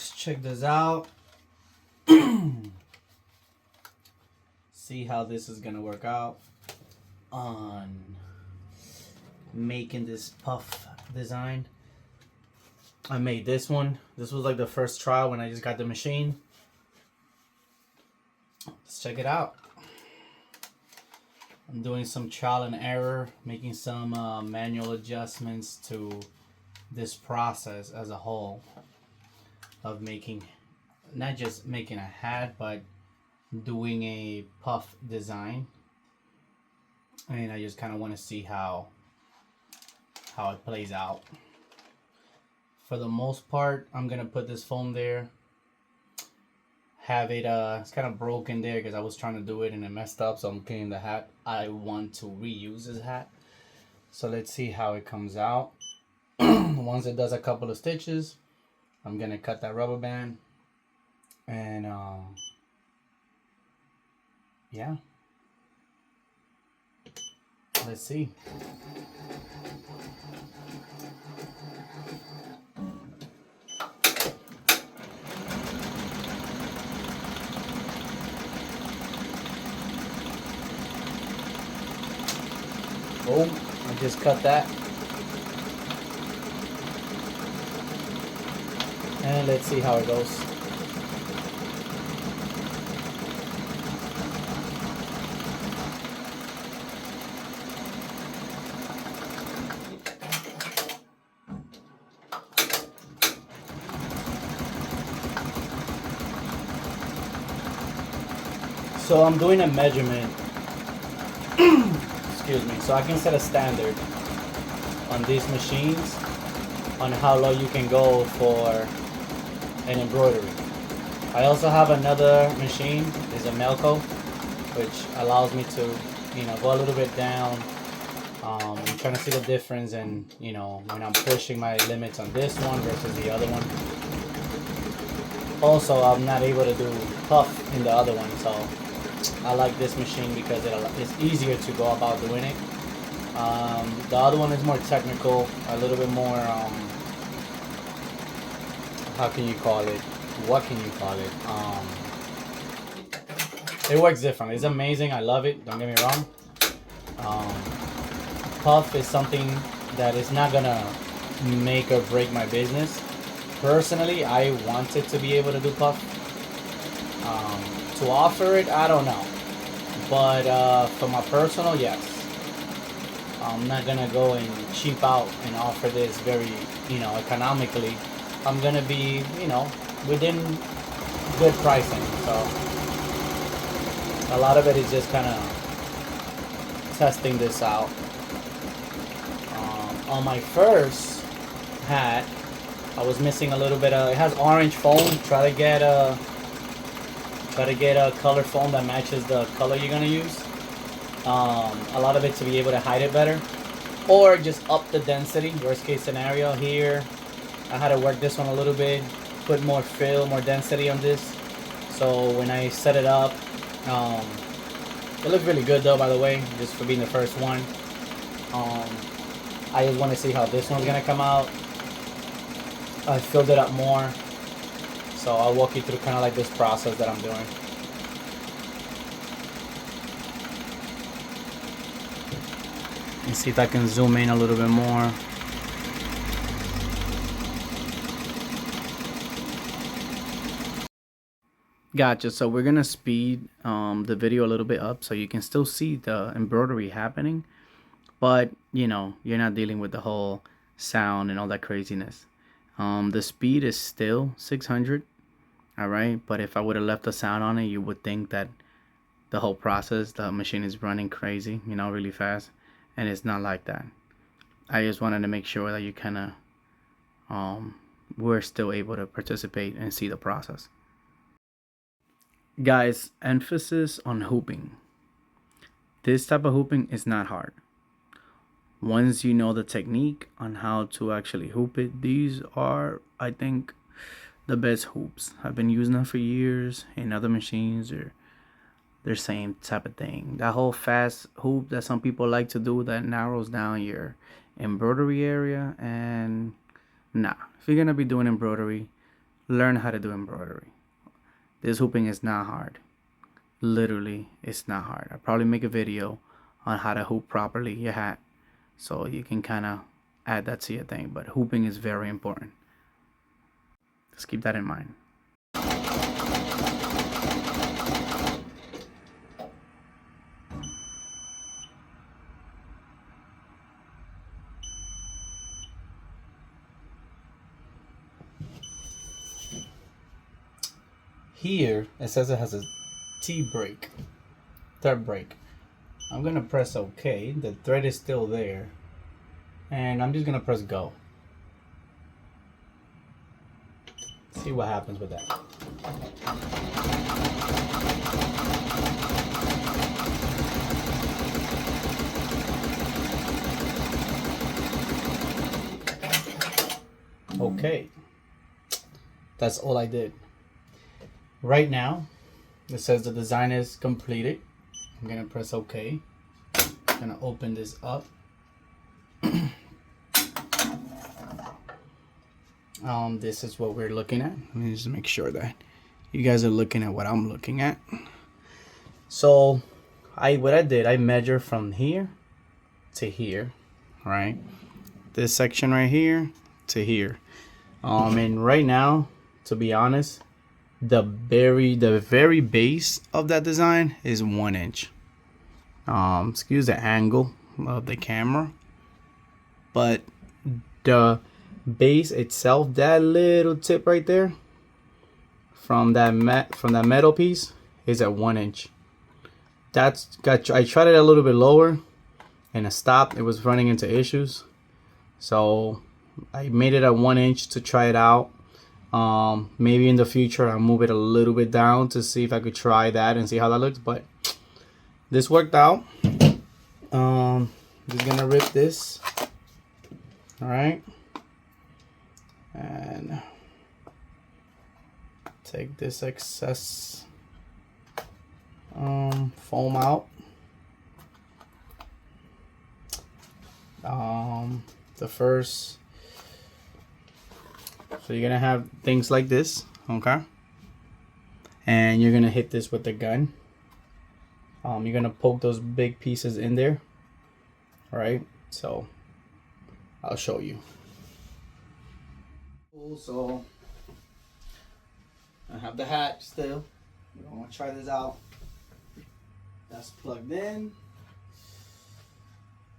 Let's check this out. See how this is gonna work out on making this puff design. I made this one. This was like the first trial when I just got the machine. Let's check it out. I'm doing some trial and error, making some manual adjustments to this process as a whole of making, not just making a hat, but doing a puff design. And I just kind of want to see how it plays out. For the most part, I'm gonna put this foam there, have it it's kind of broken there because I was trying to do it and it messed up, so I'm cleaning the hat. I want to reuse this hat, so let's see how it comes out. Once it does a couple of stitches, I'm gonna cut that rubber band and yeah, let's see. Boom, I just cut that. And let's see how it goes. So I'm doing a measurement. Excuse me, so I can set a standard on these machines on how low you can go for an embroidery. I also have another machine, is a Melco, which allows me to, go a little bit down. I'm trying to see the difference and, when I'm pushing my limits on this one versus the other one. Also, I'm not able to do puff in the other one, so I like this machine because it's easier to go about doing it. The other one is more technical, a little bit more, how can you call it? What can you call it? It works different. It's amazing. I love it. Don't get me wrong. Puff is something that is not gonna make or break my business. Personally, I wanted to be able to do puff. To offer it, I don't know, but for my personal, yes. I'm not gonna go and cheap out and offer this very, economically. I'm gonna be, within good pricing. So a lot of it is just kind of testing this out. On my first hat, I was missing a little bit of. It has orange foam. Try to get a color foam that matches the color you're gonna use. A lot of it to be able to hide it better, or just up the density. Worst case scenario here, I had to work this one a little bit, put more fill, more density on this. So when I set it up, it looked really good though, by the way, just for being the first one. I just want to see how this one's gonna come out. I filled it up more. So I'll walk you through kind of like this process that I'm doing. Let's see if I can zoom in a little bit more. Gotcha. So we're gonna speed the video a little bit up so you can still see the embroidery happening, but you're not dealing with the whole sound and all that craziness. The speed is still 600. All right, but if I would have left the sound on it, you would think that the whole process, the machine is running crazy, really fast, and it's not like that. I just wanted to make sure that you kind of we're still able to participate and see the process. Guys, emphasis on hooping. This type of hooping is not hard. Once you know the technique on how to actually hoop it, these are, I think, the best hoops. I've been using them for years in other machines, or they're same type of thing. That whole fast hoop that some people like to do, that narrows down your embroidery area. And nah, if you're gonna be doing embroidery, learn how to do embroidery. This hooping is not hard. Literally, it's not hard. I'll probably make a video on how to hoop properly your hat, so you can kind of add that to your thing. But hooping is very important. Just keep that in mind. Here it says it has a T break, thread break. I'm gonna press OK. The thread is still there, and I'm just gonna press go. See what happens with that. Okay, that's all I did. Right now, it says the design is completed. I'm gonna press OK. I'm gonna open this up. This is what we're looking at. Let me just make sure that you guys are looking at what I'm looking at. So, what I did, I measured from here to here, right? This section right here to here. And right now, to be honest, the very base of that design is 1 inch. Excuse the angle of the camera, but the base itself, that little tip right there from that metal piece, is at 1 inch. I tried it a little bit lower and it stopped. It was running into issues, so I made it at 1 inch to try it out. Maybe in the future I'll move it a little bit down to see if I could try that and see how that looks, but this worked out. Just gonna rip this, all right, and take this excess foam out. So you're gonna have things like this, okay, and you're gonna hit this with the gun. You're gonna poke those big pieces in there, all right? So I'll show you. So I have the hat still. I want to try this out. That's plugged in,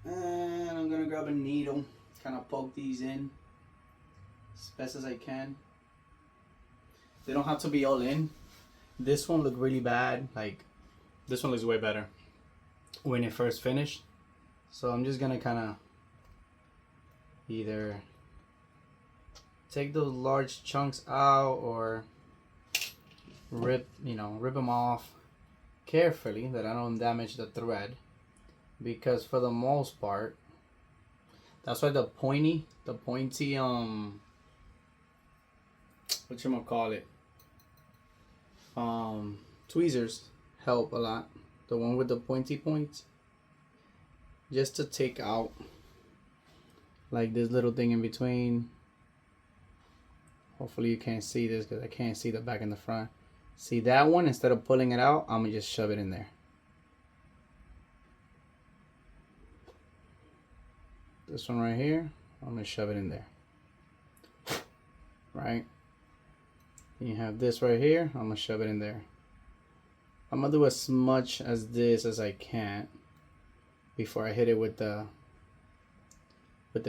and I'm gonna grab a needle, kind of poke these in as best as I can. They don't have to be all in. This one looked really bad. Like, this one looks way better when it first finished. So I'm just gonna kind of either take those large chunks out or rip them off carefully that I don't damage the thread, because for the most part, that's why the pointy tweezers help a lot. The one with the pointy points, just to take out like this little thing in between. Hopefully you can't see this because I can't see the back and the front. See that one? Instead of pulling it out, I'm gonna just shove it in there. This one right here, I'm gonna shove it in there. Right? You have this right here, I'm gonna shove it in there. I'm gonna do as much as this as I can before I hit it with the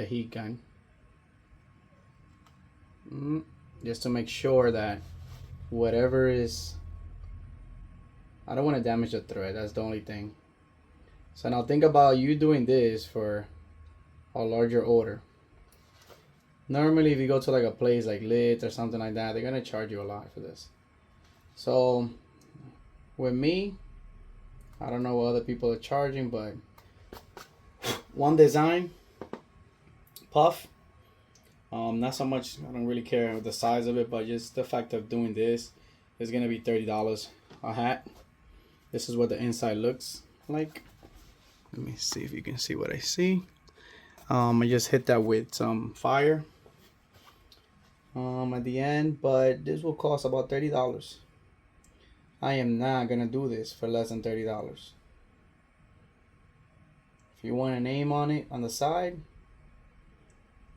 heat gun. Just to make sure that whatever is, I don't want to damage the thread. That's the only thing. So now think about you doing this for a larger order. Normally, if you go to like a place like Lids or something like that, they're gonna charge you a lot for this. So with me, I don't know what other people are charging, but one design, Puff, not so much, I don't really care with the size of it, but just the fact of doing this is gonna be $30 a hat. This is what the inside looks like. Let me see if you can see what I see. I just hit that with some fire. at the end, but this will cost about $30. I am not gonna do this for less than $30. If you want a name on it on the side,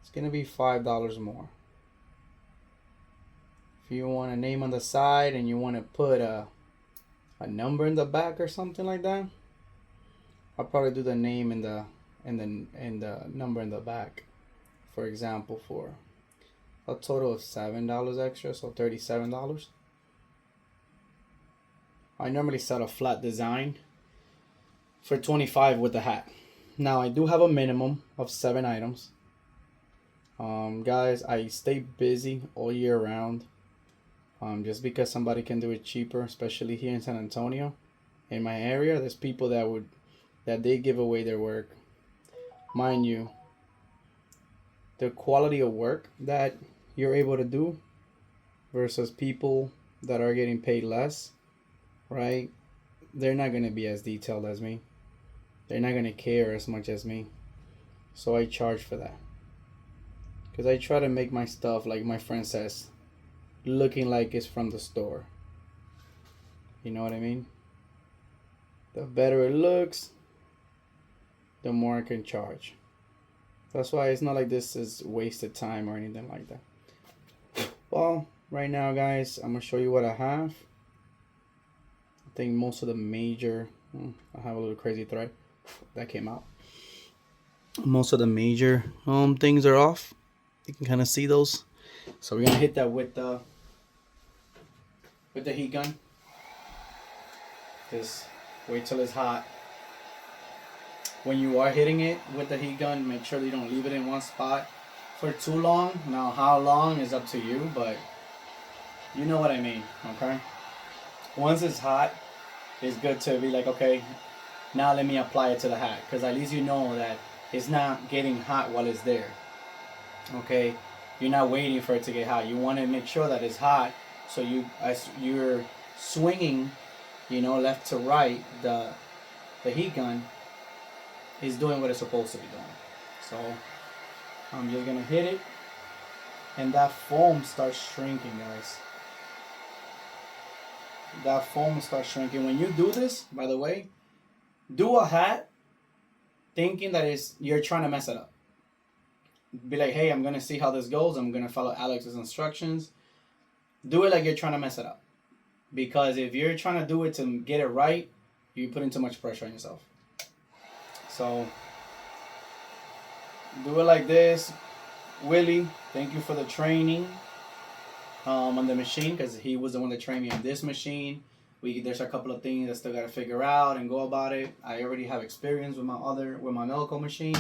it's gonna be $5 more. If you want a name on the side and you want to put a number in the back or something like that, I'll probably do the name in the number in the back. For example, for a total of $7 extra, so $37. I normally sell a flat design for $25 with the hat. Now I do have a minimum of 7 items. Guys, I stay busy all year round. Just because somebody can do it cheaper, especially here in San Antonio, in my area, there's people that they give away their work. Mind you, the quality of work that you're able to do versus people that are getting paid less, right? They're not going to be as detailed as me. They're not going to care as much as me. So I charge for that. Because I try to make my stuff, like my friend says, looking like it's from the store. You know what I mean? The better it looks, the more I can charge. That's why it's not like this is wasted time or anything like that. Well, right now, guys, I'm gonna show you what I have. I think most of the major, I have a little crazy thread that came out. Most of the major things are off. You can kind of see those. So we're gonna hit that with the heat gun. Just wait till it's hot. When you are hitting it with the heat gun, make sure you don't leave it in one spot for too long. Now, how long is up to you, but you know what I mean, okay? Once it's hot, it's good to be like, okay, now let me apply it to the hat, because at least you know that it's not getting hot while it's there, okay? You're not waiting for it to get hot. You want to make sure that it's hot, so as you're swinging, left to right, the heat gun is doing what it's supposed to be doing. So I'm just gonna hit it, and that foam starts shrinking, guys. That foam starts shrinking. When you do this, by the way, do a hat thinking that you're trying to mess it up. Be like, hey, I'm gonna see how this goes. I'm gonna follow Alex's instructions. Do it like you're trying to mess it up. Because if you're trying to do it to get it right, you're putting too much pressure on yourself. So do it like this. Willie, thank you for the training on the machine, because he was the one that trained me on this machine. There's a couple of things I still got to figure out and go about it. I already have experience with my Melco machine,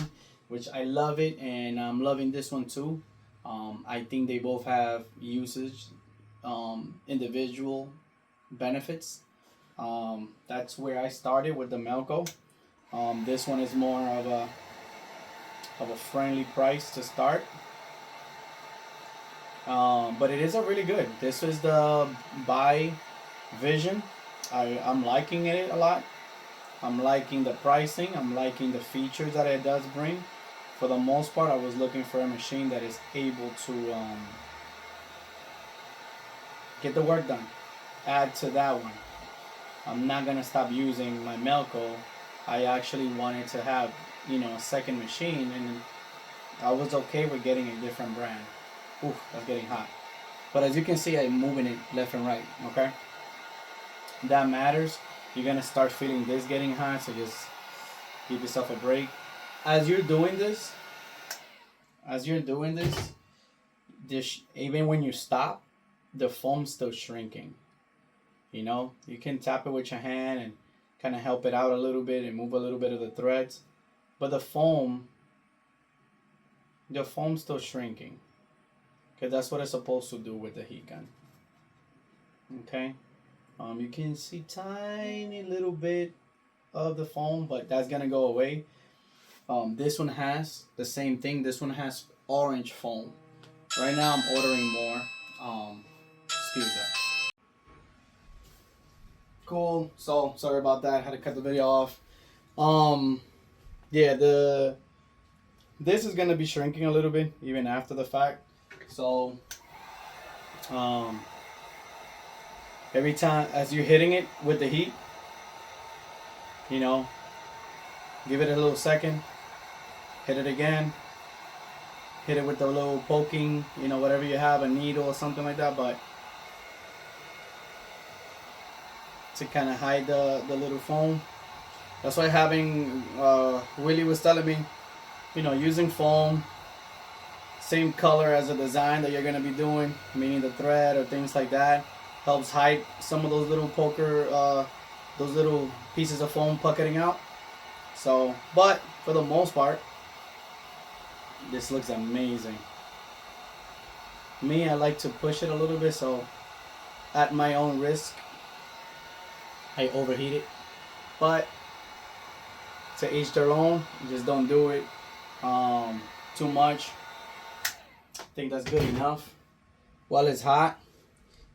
which I love it, and I'm loving this one too. I think they both have usage, individual benefits. That's where I started with the Melco. This one is more of a friendly price to start. But it is a really good. This is the BAI Vision. I'm liking it a lot. I'm liking the pricing. I'm liking the features that it does bring. For the most part, I was looking for a machine that is able to get the work done. Add to that one. I'm not gonna stop using my Melco. I actually wanted to have, a second machine, and I was okay with getting a different brand. Ooh, that's getting hot. But as you can see, I'm moving it left and right, okay? That matters. You're gonna start feeling this getting hot, so just give yourself a break. As you're doing this, even when you stop, the foam's still shrinking. You can tap it with your hand and kind of help it out a little bit and move a little bit of the threads, but the foam's still shrinking, because that's what it's supposed to do with the heat gun. Okay, you can see tiny little bit of the foam, but that's gonna go away. This one has the same thing. This one has orange foam. Right now I'm ordering more. Excuse that. Cool. So sorry about that. I had to cut the video off. Yeah, this is gonna be shrinking a little bit even after the fact. So Um, every time as you're hitting it with the heat, you know, give it a little second, hit it again, hit it with the little poking, you know, whatever you have, a needle or something like that, but to kind of hide the little foam. That's why having, Willie was telling me, you know, using foam, same color as the design that you're going to be doing, meaning the thread or things like that, helps hide some of those little those little pieces of foam puckering out. So, but for the most part, this looks amazing. Me, I like to push it a little bit, so at my own risk, I overheat it. But to each their own, just don't do it too much. I think that's good enough. While it's hot,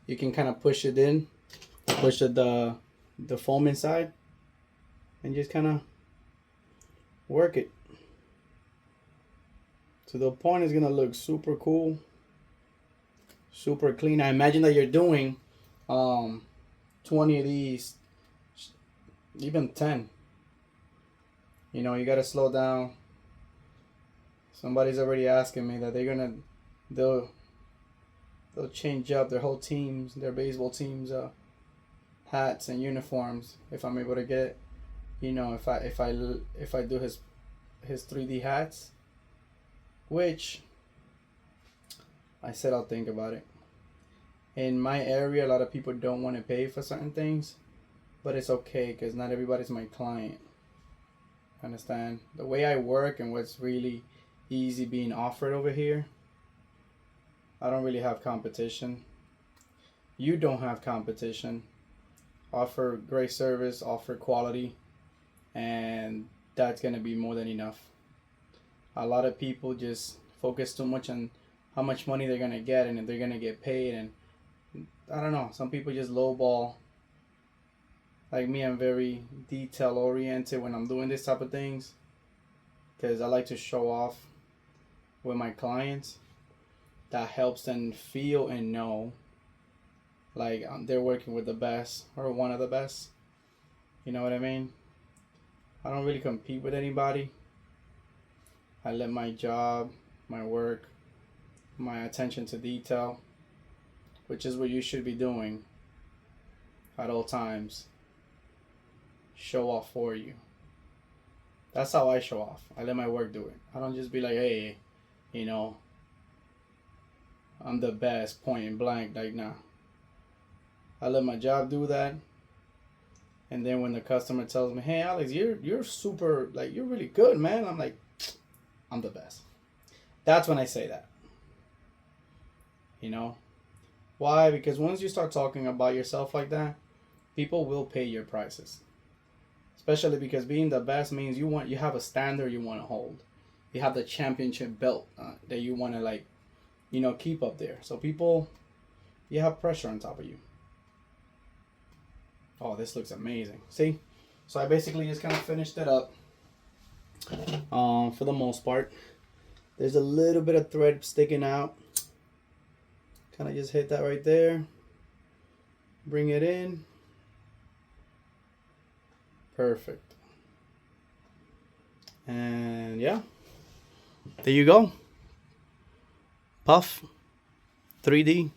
you can kind of push it in, push the foam inside, and just kind of work it. So the point is gonna look super cool, super clean. I imagine that you're doing 20 of these, even 10. You know, you gotta slow down. Somebody's already asking me that they'll change up their whole teams, their baseball teams, hats and uniforms if I'm able to get, you know, if I do his 3D hats, which I said I'll think about it. In my area, a lot of people don't want to pay for certain things, but it's okay because not everybody's my client. Understand? The way I work and what's really easy being offered over here, I don't really have competition. You don't have competition. Offer great service, offer quality, and that's going to be more than enough. A lot of people just focus too much on how much money they're going to get and if they're going to get paid, and I don't know, some people just lowball. Like me, I'm very detail oriented when I'm doing this type of things because I like to show off with my clients. That helps them feel and know like they're working with the best or one of the best. You know what I mean? I don't really compete with anybody. I let my job, my work, my attention to detail, which is what you should be doing at all times, show off for you. That's how I show off. I let my work do it. I don't just be like, hey, you know, I'm the best, point and blank. Like, nah. I let my job do that. And then when the customer tells me, hey, Alex, you're super, like, you're really good, man. I'm like, I'm the best. That's when I say that. You know? Why? Because once you start talking about yourself like that, people will pay your prices. Especially because being the best means you have a standard you want to hold. You have the championship belt that you want to, like, you know, keep up there. So people, you have pressure on top of you. Oh, this looks amazing. See? So I basically just kind of finished it up. For the most part, there's a little bit of thread sticking out. Kind of just hit that right there. Bring it in. Perfect. And yeah, there you go. Puff 3D.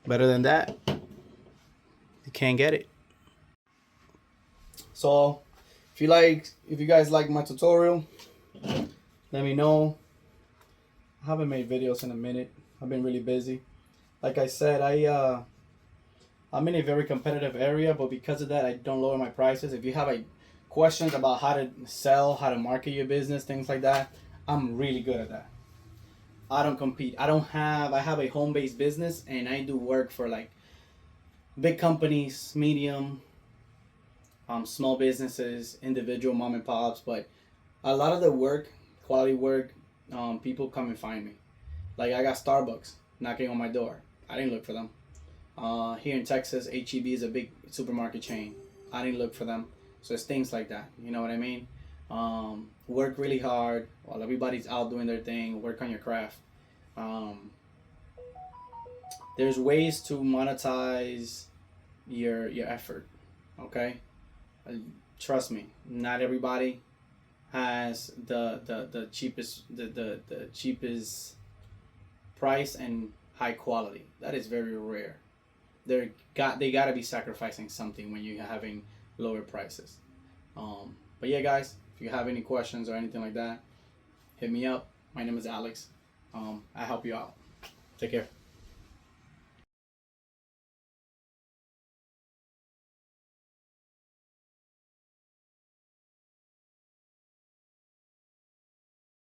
Better than that, you can't get it. So if you guys like my tutorial, let me know. I haven't made videos in a minute. I've been really busy. Like I said, I'm in a very competitive area, but because of that, I don't lower my prices. If you have questions about how to sell, how to market your business, things like that, I'm really good at that. I don't compete. I have a home-based business, and I do work for like big companies, medium, small businesses, individual mom and pops. But a lot of the work, quality work, people come and find me. Like I got Starbucks knocking on my door. I didn't look for them. Here in Texas, H-E-B is a big supermarket chain. I didn't look for them. So it's things like that. You know what I mean? Work really hard while everybody's out doing their thing. Work on your craft. There's ways to monetize your effort. Okay, trust me. Not everybody has the cheapest the cheapest price and high quality. That is very rare. They gotta be sacrificing something when you're having lower prices. But yeah, guys, if you have any questions or anything like that, hit me up. My name is Alex. I help you out. Take care.